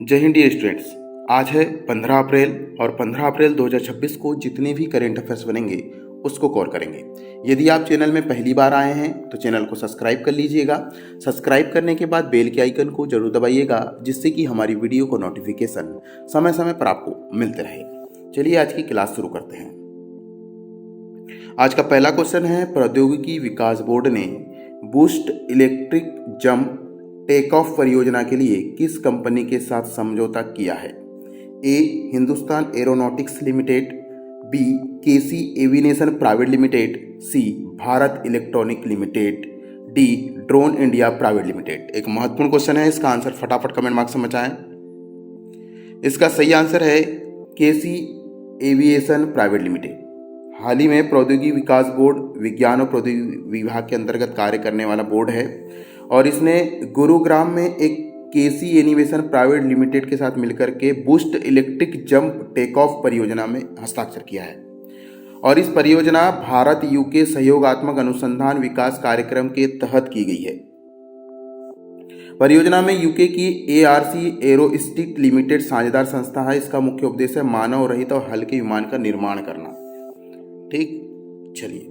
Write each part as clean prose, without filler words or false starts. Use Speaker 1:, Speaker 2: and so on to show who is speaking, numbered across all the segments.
Speaker 1: जय Hind dear students. आज है 15 अप्रैल और 15 अप्रैल 2026 को जितने भी करेंट अफेयर्स बनेंगे उसको कवर करेंगे। यदि आप चैनल में पहली बार आए हैं तो चैनल को सब्सक्राइब कर लीजिएगा। सब्सक्राइब करने के बाद बेल के आइकन को जरूर दबाइएगा, जिससे कि हमारी वीडियो को नोटिफिकेशन समय समय पर आपको मिलते रहे। चलिए आज की क्लास शुरू करते हैं। आज का पहला क्वेश्चन है, प्रौद्योगिकी विकास बोर्ड ने boost electric jump take off परियोजना के लिए किस कंपनी के साथ समझौता किया है? A. Hindustan aeronautics limited, B. KC aviation private limited, C. Bharat electronic limited, D. Drone India private limited. एक महत्वपूर्ण क्वेश्चन है, इसका आंसर फटाफट कमेंट बॉक्स में बताएं। इसका सही आंसर है केसी एविएशन प्राइवेट लिमिटेड। हाल ही में प्रौद्योगिकी विकास बोर्ड विज्ञान और प्रौद्योगिकी विभाग के अंतर्गत कार्य करने वाला बोर्ड है और इसने गुरुग्राम में एक केसी एनिमेशन प्राइवेट लिमिटेड के साथ मिलकर के boost electric jump take off परियोजना में हस्ताक्षर किया है। और इस परियोजना भारत यूके सहयोगात्मक अनुसंधान विकास कार्यक्रम के तहत की गई है। परियोजना में यूके की एआरसी एरोस्टिक लिमिटेड साझेदार संस्था है। इसका मुख्य उद्देश्य है मानव रहित और हल्के विमान का निर्माण करना। ठीक, चलिए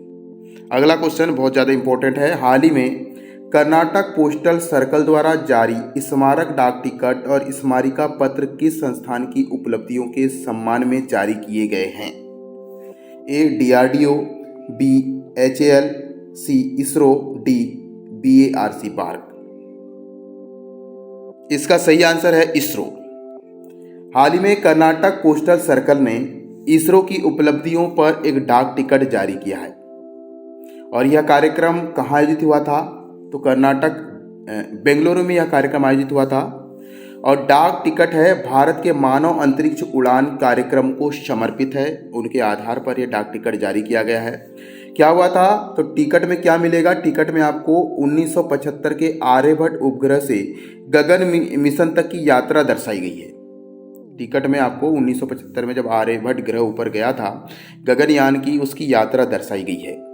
Speaker 1: अगला क्वेश्चन बहुत ज़्यादा इंपॉर्टेंट है। हाल ही में कर्नाटक पोस्टल सर्कल द्वारा जारी स्मारक डाक टिकट और स्मारिका पत्र किस संस्थान की उपलब्धियों के सम्मान में जारी किए गए हैं? A. DRDO, B. HAL, C. ISRO, D. BARC park. इसका सही आंसर है इसरो। हाल ही में कर्नाटक पोस्टल सर्कल ने इसरो की उपलब्धियों पर एक डाक टिकट जारी किया है और यह कार्यक्रम कहाँ आयोजित हुआ था? तो कर्नाटक बेंगलुरु में यह कार्यक्रम आयोजित हुआ था और डाक टिकट है भारत के मानव अंतरिक्ष उड़ान कार्यक्रम को समर्पित है। उनके आधार पर यह डाक टिकट जारी किया गया है। क्या हुआ था? तो टिकट में क्या मिलेगा? टिकट में आपको 1975 के आर्यभट्ट उपग्रह से गगन मिशन तक की यात्रा दर्शाई गई है। टिकट में आपको 1975 में जब आर्यभट्ट ग्रह ऊपर गया था गगनयान की, उसकी यात्रा दर्शाई गई है।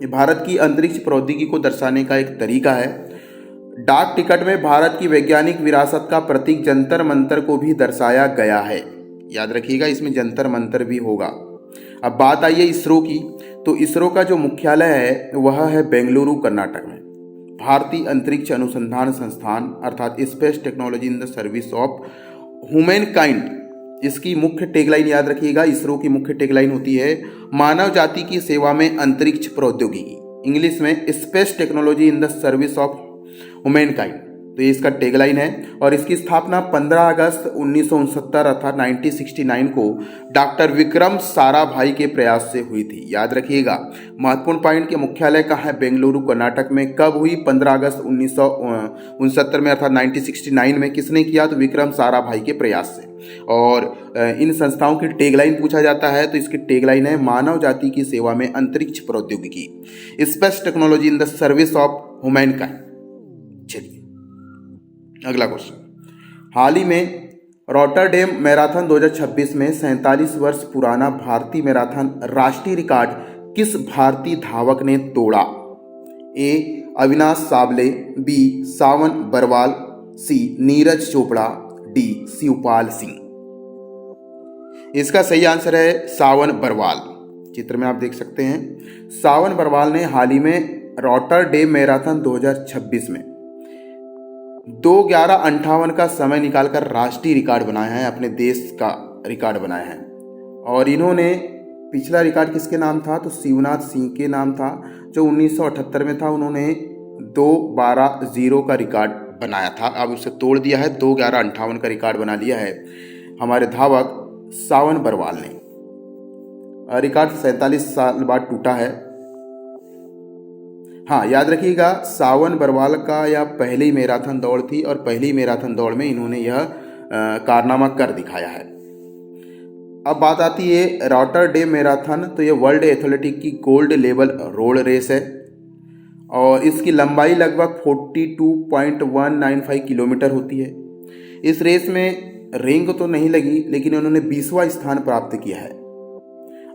Speaker 1: ये भारत की अंतरिक्ष प्रौद्योगिकी को दर्शाने का एक तरीका है। डाक टिकट में भारत की वैज्ञानिक विरासत का प्रतीक जंतर मंतर को भी दर्शाया गया है। याद रखिएगा, इसमें जंतर मंतर भी होगा। अब बात आई है इसरो की, तो इसरो का जो मुख्यालय है वह है बेंगलुरु कर्नाटक में। भारतीय अंतरिक्ष अनुसंधान संस्थान अर्थात space technology in the service of humankind, इसकी मुख्य टैगलाइन याद रखिएगा। इसरो की मुख्य टैगलाइन होती है मानव जाति की सेवा में अंतरिक्ष प्रौद्योगिकी, इंग्लिश में space technology in the service of humankind. तो ये इसका टैगलाइन है और इसकी स्थापना 15 अगस्त 1969 अर्थात 1969 को डॉक्टर विक्रम साराभाई के प्रयास से हुई थी। याद रखिएगा, महत्वपूर्ण पॉइंट के मुख्यालय कहाँ है? बेंगलुरु कर्नाटक में। कब हुई? 15 अगस्त 1969 में अर्थात 1969 में। किसने किया? तो विक्रम साराभाई के प्रयास से। और इन संस्थाओं की टैगलाइन पूछा जाता है तो इसकी टैगलाइन है मानव जाति की सेवा में अंतरिक्ष प्रौद्योगिकी, space technology in the service of humankind. चलिए अगला क्वेश्चन। हाल ही में रॉटरडैम मैराथन 2026 में 47 वर्ष पुराना भारतीय मैराथन राष्ट्रीय रिकॉर्ड किस भारतीय धावक ने तोड़ा? ए. अविनाश सावले, बी. सावन बरवाल, सी. नीरज चोपड़ा, डी. शिवपाल सिंह। इसका सही आंसर है सावन बरवाल। चित्र में आप देख सकते हैं सावन बरवाल ने हाल ही में रॉटरडैम मैराथन 2026 में 2:11:58 का समय निकालकर राष्ट्रीय रिकॉर्ड बनाया है, अपने देश का रिकॉर्ड बनाया है। और इन्होंने पिछला रिकॉर्ड किसके नाम था? तो शिवनाथ सिंह के नाम था, जो 1978 में था। उन्होंने 2:12:0 का रिकॉर्ड बनाया था, अब उसे तोड़ दिया है, 2:11:58 का रिकॉर्ड बना लिया है हमारे धावक सावन बरवाल ने। रिकॉर्ड 47 साल बाद टूटा है। हाँ, याद रखिएगा, सावन बरवाल का यह पहली मैराथन दौड़ थी और पहली मैराथन दौड़ में इन्होंने यह कारनामा कर दिखाया है। अब बात आती है रॉटरडैम मैराथन, तो यह वर्ल्ड एथलेटिक की गोल्ड लेवल रोड रेस है और इसकी लंबाई लगभग 42.195 किलोमीटर होती है। इस रेस में रिंग तो नहीं लगी, लेकिन उन्होंने 20वां स्थान प्राप्त किया है।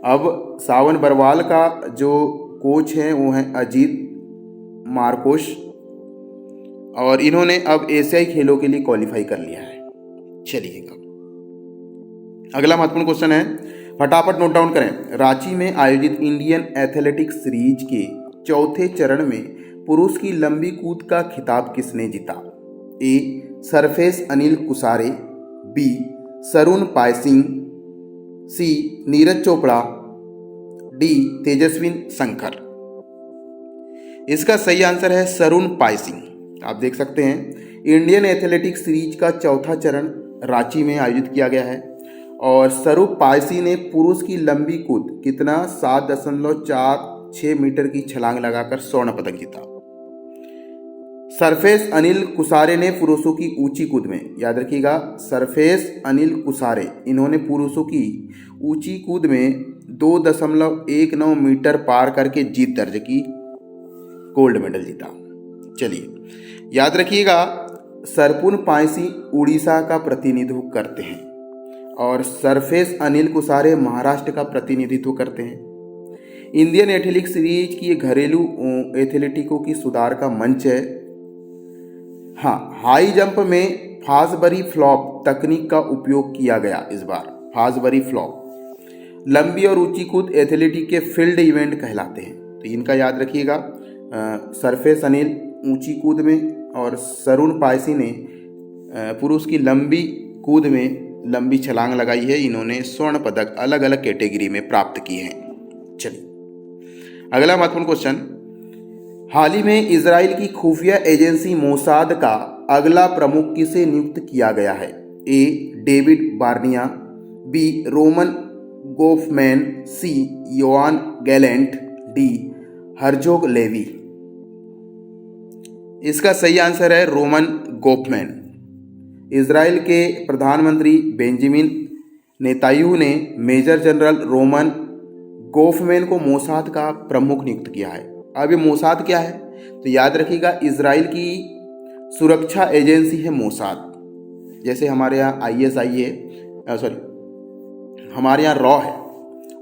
Speaker 1: अब सावन बरवाल का जो कोच है वो है अजीत मार्कोश और इन्होंने अब एशियाई खेलों के लिए क्वालिफाई कर लिया है। चलिएगा, अगला महत्वपूर्ण क्वेश्चन है, फटाफट नोट डाउन करें। रांची में आयोजित इंडियन एथलेटिक्स सीरीज के चौथे चरण में पुरुष की लंबी कूद का खिताब किसने जीता? A surface Anil कुसारे, B सरुण पायसिंग, C Neeraj Chopra, D तेजस्विन शंकर। इसका सही आंसर है सरुण पायसिंग। आप देख सकते हैं इंडियन एथलेटिक्स सीरीज का चौथा चरण रांची में आयोजित किया गया है और सरुण पायसी ने पुरुष की लंबी कूद कितना 7.46 मीटर की छलांग लगाकर स्वर्ण पदक जीता। सरफेस अनिल कुसारे ने पुरुषों की ऊंची कूद में, याद रखिएगा सरफेस अनिल कुसारे, इन्होंने पुरुषों की ऊंची कूद में 2.19 मीटर पार करके जीत दर्ज की, गोल्ड मेडल जीता। चलिए याद रखिएगा सरपुन पायसी उड़ीसा का प्रतिनिधित्व करते हैं और सरफेस अनिल कुसारे महाराष्ट्र का प्रतिनिधित्व करते हैं। इंडियन एथलेटिक्स सीरीज की घरेलू एथलेटिकों की सुधार का मंच है। हाँ, हाई जंप में फासबरी फ्लॉप तकनीक का उपयोग किया गया इस बार, फासबरी फ्लॉप। लंबी और ऊंची कूद एथलेटिक के फील्ड इवेंट कहलाते हैं, तो इनका याद रखिएगा सरफेस अनिल ऊंची कूद में और सरुण पायसी ने पुरुष की लंबी कूद में लंबी छलांग लगाई है, इन्होंने स्वर्ण पदक अलग अलग कैटेगरी में प्राप्त किए हैं। चलिए अगला महत्वपूर्ण क्वेश्चन, हाल ही में इजराइल की खुफिया एजेंसी मोसाद का अगला प्रमुख किसे नियुक्त किया गया है? A David Barnea, B Roman Gofman, C Yoav Gallant, D Herzog Levi. इसका सही आंसर है रोमन गोफमैन। इजराइल के प्रधानमंत्री बेंजामिन नेतान्याहू ने मेजर जनरल रोमन गोफमैन को मोसाद का प्रमुख नियुक्त किया है। अब ये मोसाद क्या है? तो याद रखिएगा इजराइल की सुरक्षा एजेंसी है मोसाद। जैसे हमारे यहाँ ISI है, हमारे यहाँ रॉ है,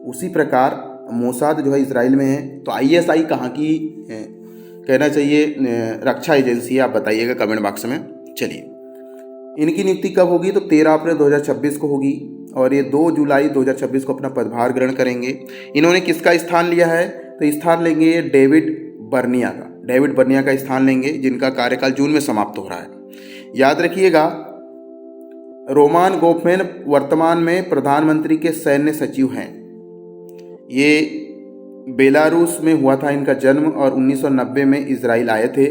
Speaker 1: उसी प्रकार मोसाद जो है इजराइल में है। तो ISI कहाँ की कहना चाहिए रक्षा एजेंसी है, आप बताइएगा कमेंट बॉक्स में। चलिए इनकी नियुक्ति कब होगी? तो 13 अप्रैल 2026 को होगी और ये 2 जुलाई 2026 को अपना पदभार ग्रहण करेंगे। इन्होंने किसका स्थान लिया है? तो स्थान लेंगे डेविड बर्निया का, डेविड बर्निया का स्थान लेंगे, जिनका कार्यकाल जून में समाप्त हो रहा है। याद रखिएगा रोमान गोफमैन वर्तमान में प्रधानमंत्री के सैन्य सचिव हैं। ये बेलारूस में हुआ था इनका जन्म और 1990 में इजराइल आए थे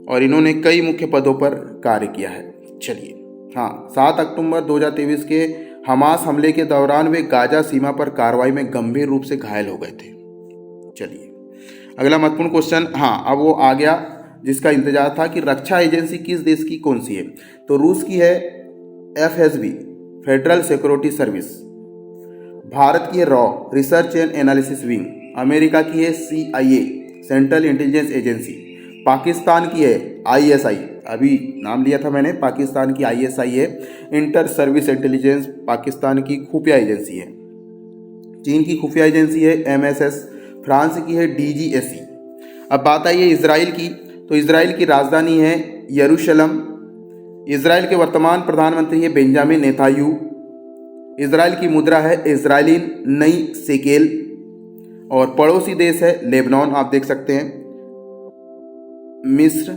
Speaker 1: और इन्होंने कई मुख्य पदों पर कार्य किया है। चलिए हाँ, 7 अक्टूबर 2023 के हमास हमले के दौरान वे गाजा सीमा पर कार्रवाई में गंभीर रूप से घायल हो गए थे। चलिए अगला महत्वपूर्ण क्वेश्चन, हाँ अब वो आ गया जिसका इंतजार था कि रक्षा एजेंसी किस देश की कौन सी है? तो रूस की है FSB, federal security service. Bharat की है raw, research and analysis wing. America की है CIA, central intelligence agency. Pakistan की है ISI, अभी नाम लिया था मैंने, पाकिस्तान की ISI है, इंटर सर्विस इंटेलिजेंस, पाकिस्तान की खुफिया एजेंसी है। चीन की खुफिया एजेंसी है MSS, फ्रांस की है DGSE। अब बात आई है इजराइल की, तो इजराइल की राजधानी है यरूशलेम। इजराइल के वर्तमान प्रधानमंत्री है बेंजामिन नेतान्याहू। इजराइल की मुद्रा है इजरायली नई शेकेल और पड़ोसी देश है लेबनान। आप देख सकते हैं मिस्र,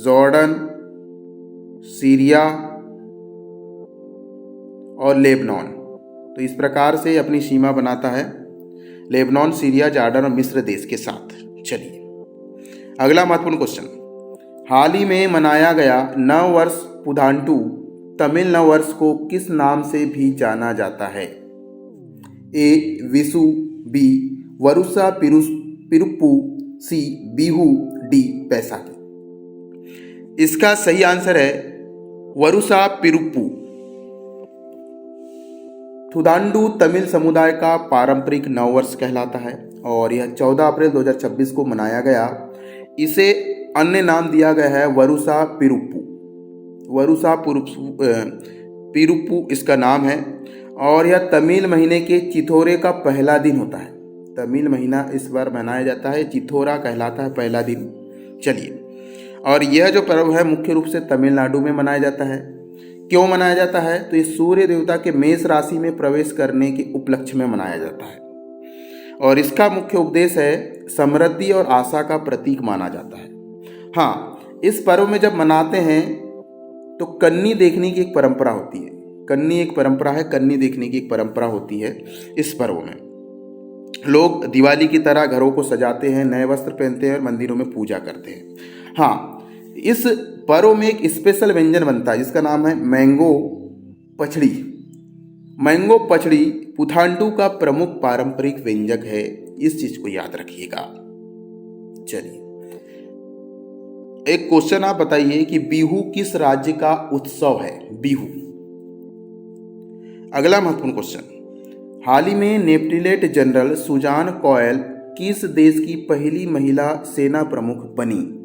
Speaker 1: जॉर्डन, सीरिया और लेबनान। तो इस प्रकार से अपनी सीमा बनाता है लेबनान, सीरिया, जॉर्डन और मिस्र देश के साथ। चलिए अगला महत्वपूर्ण क्वेश्चन, हाल ही में मनाया गया नव वर्ष पुथांडु तमिल नव वर्ष को किस नाम से भी जाना जाता है? ए विशु, बी वरुसा पिरुप्पू, सी बिहू, डी बैसाखी। इसका सही आंसर है वरुसा पिरुप्पू। पुथांडु तमिल समुदाय का पारंपरिक नववर्ष कहलाता है और यह 14 अप्रैल 2026 को मनाया गया। इसे अन्य नाम दिया गया है वरुसा पिरुप्पू। वरुसा पिरुप्पू इसका नाम है और यह तमिल महीने के चिथोरे का पहला दिन होता है। तमिल महीना इस बार मनाया जाता है, चिथोरा कहलाता है पहला दिन। चलिए, और यह जो पर्व है मुख्य रूप से तमिलनाडु में मनाया जाता है क्यों मनाया जाता है? तो ये सूर्य देवता के मेष राशि में प्रवेश करने के उपलक्ष्य में मनाया जाता है और इसका मुख्य उपदेश है समृद्धि और आशा का प्रतीक माना जाता है। हाँ, इस पर्व में जब मनाते हैं तो कन्नी देखने की एक परंपरा होती है। कन्नी एक परंपरा है, कन्नी देखने की एक परंपरा होती है। इस पर्व में लोग दिवाली की तरह घरों को सजाते हैं, नए वस्त्र पहनते हैं और मंदिरों में पूजा करते हैं। हाँ, इस पर्व में एक स्पेशल व्यंजन बनता है जिसका नाम है मैंगो पचड़ी। मैंगो पचड़ी पुथांडु का प्रमुख पारंपरिक व्यंजक है, इस चीज को याद रखिएगा। चलिए, एक क्वेश्चन आप बताइए कि बिहू किस राज्य का उत्सव है? बिहू। अगला महत्वपूर्ण क्वेश्चन, हाल ही में लेफ्टिनेंट जनरल सुजान कॉयल किस देश की पहली महिला सेना प्रमुख बनी?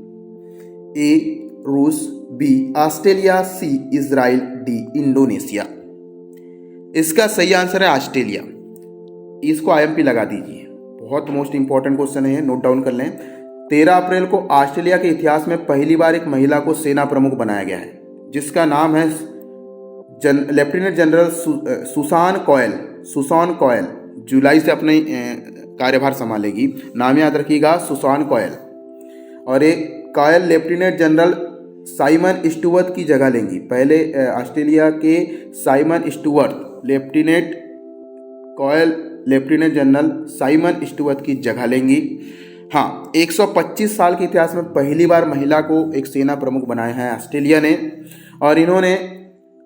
Speaker 1: ए रूस, B Australia, C Israel, D Indonesia. इसका सही आंसर है ऑस्ट्रेलिया। इसको आईएमपी लगा दीजिए, बहुत मोस्ट इंपॉर्टेंट क्वेश्चन है, नोट डाउन कर लें। 13 अप्रैल को ऑस्ट्रेलिया के इतिहास में पहली बार एक महिला को सेना प्रमुख बनाया गया है जिसका नाम है लेफ्टिनेंट जनरल सुसान कॉयल। जुलाई से अपने कार्यभार संभालेगी, नाम याद रखिएगा, सुसान कॉयल। और एक coil lieutenant general Simon Stuart की जगह लेंगी। पहले ऑस्ट्रेलिया के Simon Stuart, lieutenant coil lieutenant general Simon Stuart की जगह लेंगी। हाँ, 125 साल के इतिहास में पहली बार महिला को एक सेना प्रमुख बनाया है ऑस्ट्रेलिया ने, और इन्होंने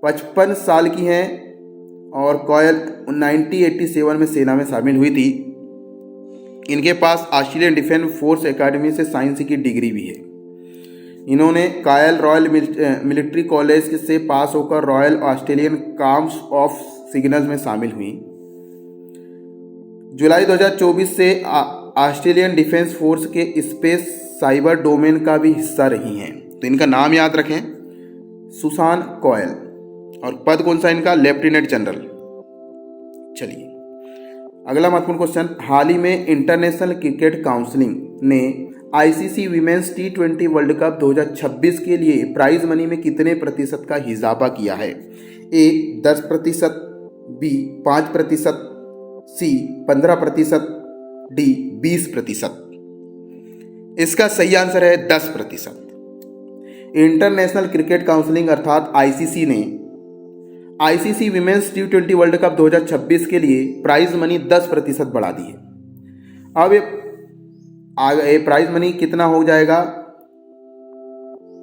Speaker 1: 55 साल की हैं और कॉयल 1987 में सेना में शामिल हुई थी। इनके पास ऑस्ट्रेलियन डिफेंस फोर्स एकेडमी से साइंस की डिग्री भी है। इन्होंने कॉयल रॉयल मिलिट्री कॉलेज से पास होकर royal Australian corps of signals में शामिल हुई। जुलाई 2024 से ऑस्ट्रेलियन डिफेंस फोर्स के स्पेस साइबर डोमेन का भी हिस्सा रही हैं। तो इनका नाम याद रखें, सुसान कॉयल, और पद कौन सा इनका? Lieutenant general. चलिए, अगला महत्वपूर्ण क्वेश्चन, हाल ही में इंटरनेशनल क्रिकेट काउंसिल ने ICC women's T20 world cup 2026 के लिए प्राइज मनी में कितने प्रतिशत का इजाफा किया है? ए 10%, बी 5%, सी 15%, डी 20%। इसका सही आंसर है 10%। इंटरनेशनल क्रिकेट काउंसिल अर्थात आईसीसी ने ICC women's T20 world cup 2026 के लिए प्राइज मनी 10% बढ़ा दी है। अब ये प्राइज मनी कितना हो जाएगा?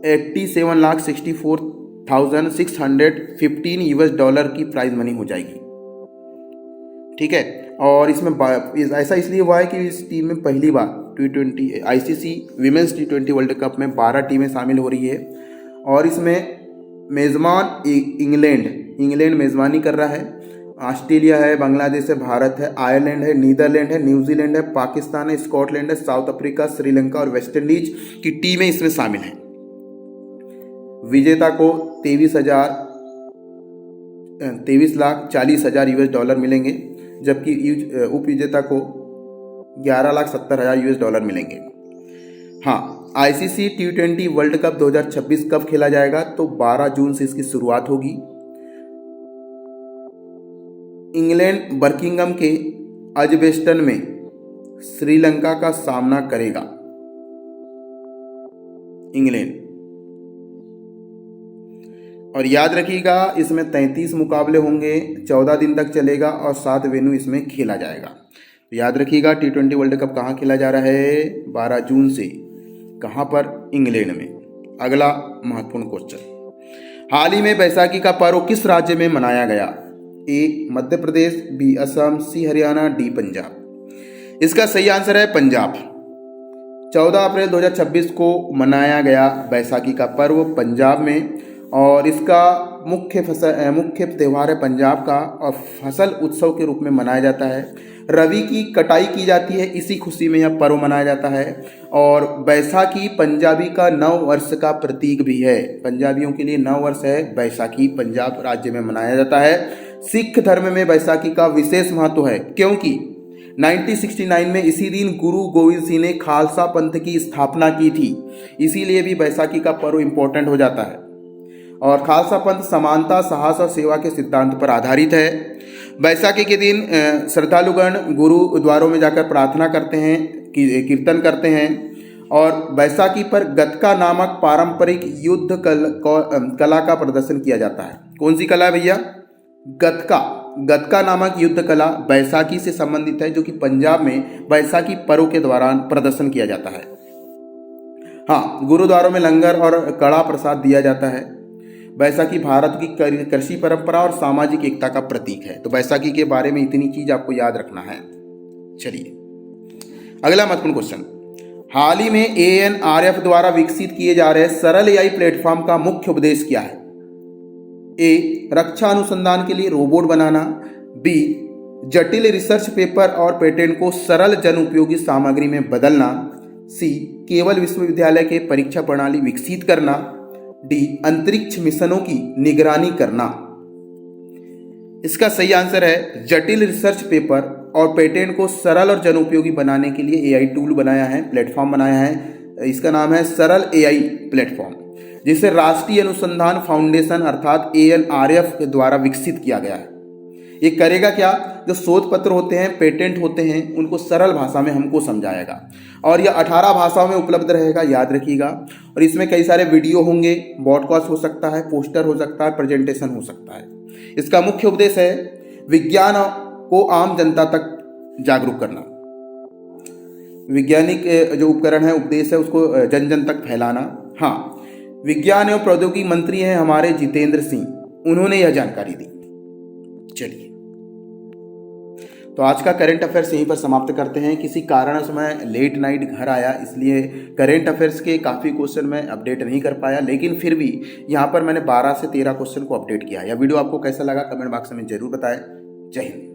Speaker 1: $87,64,615 की प्राइज मनी हो जाएगी। ठीक है, और इसमें ऐसा इसलिए हुआ है कि इस टीम में पहली बार T20 ICC women's T20 world cup में 12 टीमें शामिल हो रही है और इसमें मेज़बान इंग्लैंड मेज़बानी कर रहा है, ऑस्ट्रेलिया है, बांग्लादेश है, भारत है, आयरलैंड है, नीदरलैंड है, न्यूजीलैंड है, पाकिस्तान है, स्कॉटलैंड है, साउथ अफ्रीका, श्रीलंका और वेस्ट इंडीज की टीमें इसमें शामिल हैं। विजेता को $23,40,000 मिलेंगे, जबकि उप विजेता को $11,70,000 मिलेंगे। हाँ, आईसीसी T20 वर्ल्ड कप 2026 कब खेला जाएगा? तो 12 जून से इसकी शुरुआत होगी। इंग्लैंड बर्किंघम के एजबेस्टन में श्रीलंका का सामना करेगा। इंग्लैंड, और याद रखिएगा इसमें 33 मुकाबले होंगे, 14 दिन तक चलेगा और 7 वेन्यू इसमें खेला जाएगा। तो याद रखिएगा T20 वर्ल्ड कप कहाँ खेला जा रहा है? 12 जून से। कहाँ पर? इंग्लैंड में। अगला महत्वपूर्ण क्वेश्चन, हाल ही में बैसाखी का पर्व किस राज्य में मनाया गया? ए मध्य प्रदेश, बी असम, सी हरियाणा, डी पंजाब। इसका सही आंसर है पंजाब। 14 अप्रैल 2026 को मनाया गया बैसाखी का पर्व पंजाब में, और इसका मुख्य त्यौहार है पंजाब का, और फसल उत्सव के रूप में मनाया जाता है। रबी की कटाई की जाती है, इसी खुशी में यह पर्व मनाया जाता है। और बैसाखी पंजाबी का नव वर्ष का प्रतीक भी है। पंजाबियों के लिए नव वर्ष है बैसाखी, पंजाब राज्य में मनाया जाता है। सिख धर्म में बैसाखी का विशेष महत्व है क्योंकि 1969 में इसी दिन गुरु गोविंद सिंह ने खालसा पंथ की स्थापना की थी, इसीलिए भी बैसाखी का पर्व इंपॉर्टेंट हो जाता है। और खालसा पंथ समानता, साहस और सेवा के सिद्धांत पर आधारित है। बैसाखी के दिन श्रद्धालुगण गुरुद्वारों में जाकर प्रार्थना करते हैं, कीर्तन करते हैं और बैसाखी पर गतका नामक पारंपरिक युद्ध कला का प्रदर्शन किया जाता है। कौन सी कला है भैया? गतका नामक युद्ध कला बैसाखी से संबंधित है, जो कि पंजाब में बैसाखी पर्व के दौरान प्रदर्शन किया जाता है। हाँ, गुरुद्वारों में लंगर और कड़ा प्रसाद दिया जाता है। बैसाखी भारत की कृषि परंपरा और सामाजिक एकता का प्रतीक है। तो बैसाखी के बारे में इतनी चीज आपको याद रखना है। चलिए अगला महत्वपूर्ण क्वेश्चन, हाल ही में ANRF द्वारा विकसित किए जा रहे सरल AI प्लेटफॉर्म का मुख्य उद्देश्य क्या है? ए, रक्षा अनुसंधान के लिए रोबोट बनाना। बी, जटिल रिसर्च पेपर और पेटेंट को सरल जन उपयोगी सामग्री में बदलना। सी, केवल विश्वविद्यालय के परीक्षा प्रणाली विकसित करना। डी, अंतरिक्ष मिशनों की निगरानी करना। इसका सही आंसर है जटिल रिसर्च पेपर और पेटेंट को सरल और जन उपयोगी बनाने के लिए AI टूल बनाया है, प्लेटफॉर्म बनाया है। इसका नाम है सरल AI प्लेटफॉर्म, जिसे राष्ट्रीय अनुसंधान फाउंडेशन अर्थात ANRF के द्वारा विकसित किया गया है। ये करेगा क्या? जो शोध पत्र होते हैं, पेटेंट होते हैं, उनको सरल भाषा में हमको समझाएगा और यह 18 भाषाओं में उपलब्ध रहेगा, याद रखिएगा। और इसमें कई सारे वीडियो होंगे, पॉडकास्ट हो सकता है, पोस्टर हो सकता है, प्रेजेंटेशन हो सकता है। इसका मुख्य उद्देश्य है विज्ञान को आम जनता तक जागरूक करना। वैज्ञानिक जो उपकरण है, उपदेश है, उसको जन जन तक फैलाना। हाँ, विज्ञान एवं प्रौद्योगिकी मंत्री हैं हमारे जितेंद्र सिंह, उन्होंने यह जानकारी दी। चलिए तो आज का करंट अफेयर्स यहीं पर समाप्त करते हैं। किसी कारणवश मैं लेट नाइट घर आया, इसलिए करंट अफेयर्स के काफ़ी क्वेश्चन मैं अपडेट नहीं कर पाया, लेकिन फिर भी यहाँ पर मैंने 12 से 13 क्वेश्चन को अपडेट किया। यह वीडियो आपको कैसा लगा कमेंट बॉक्स में जरूर बताएं। जय हिंद।